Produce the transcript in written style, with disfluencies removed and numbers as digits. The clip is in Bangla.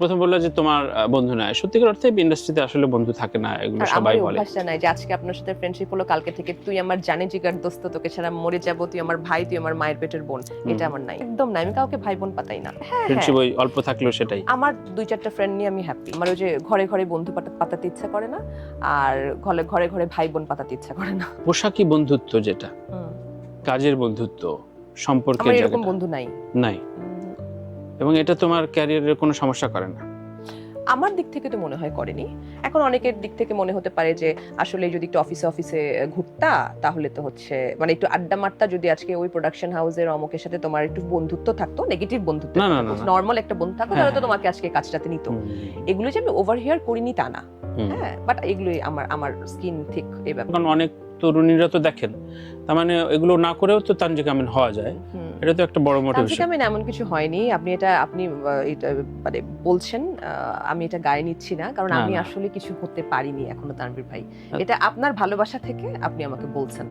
প্রথম বললো যে তোমার বন্ধু নাই, সত্যিকার অর্থে ইন্ডাস্ট্রিতে আসলে বন্ধু থাকে না, এগুলো সবাই বলে। অভ্যাসটা নাই যে আজকে আপনার সাথে ফ্রেন্ডশিপ হলো, কালকে থেকে তুই আমার জানে জিগার দোস্ত, তোকে ছাড়া মরে যাব, তুই আমার ভাই, তুই আমার মায়ের পেটের বোন। এটা আমার নাই, একদম নাই। আমি কাউকে ভাই বোন পাতাই না। ফ্রেন্ডশিপ ওই অল্প থাকলেও সেটাই। আমার 2-4টা ফ্রেন্ড নিয়ে আমি হ্যাপি। আমার ওই যে ঘরে ঘরে বন্ধু পাতাতে ইচ্ছা করে না, আর ঘরে ঘরে ভাই বোন পাতাতে ইচ্ছা করে না। পোশাকি বন্ধুত্ব যেটা, কাজের বন্ধুত্ব, সম্পর্কের আমার এরকম জায়গাটা বন্ধু নাই। নাই, এবং এটা তোমার ক্যারিয়ারের কোনো সমস্যা করে না? আমার দিক থেকে তো মনে হয় করেনি। এখন অনেকের দিক থেকে মনে হতে পারে যে আসলে যদি একটু অফিসে ঘুরতা তাহলে তো হচ্ছে মানে একটু আড্ডা মারতা, যদি আজকে ওই প্রোডাকশন হাউসের অমুকের সাথে তোমার একটু বন্ধুত্ব থাকতো, নেগেটিভ বন্ধুত্ব, না, না, না, না। নরমাল একটা বন্ধু থাকতো, তাহলে তো তোমাকে আজকে কাজটাতে নিত। এগুলো যে আমি ওভারহিয়ার করিনি তা না, হ্যাঁ, বাট এগুলোই আমার স্কিন ঠিক এই ব্যাপার। কারণ অনেক তরুণীরা তো দেখেন, তার মানে এগুলো না করেও তো তানজিকা আমিন হওয়া যায়, এটা তো একটা বড় মোটিভেশন। তানজিকা আমিন এমন কিছু হয়নি, আপনি এটা মানে বলছেন, আমি এটা গায়ে নিচ্ছি না, কারণ আমি আসলে কিছু হতে পারিনি এখনো তানভীর ভাই। এটা আপনার ভালোবাসা থেকে আপনি আমাকে বলছেন।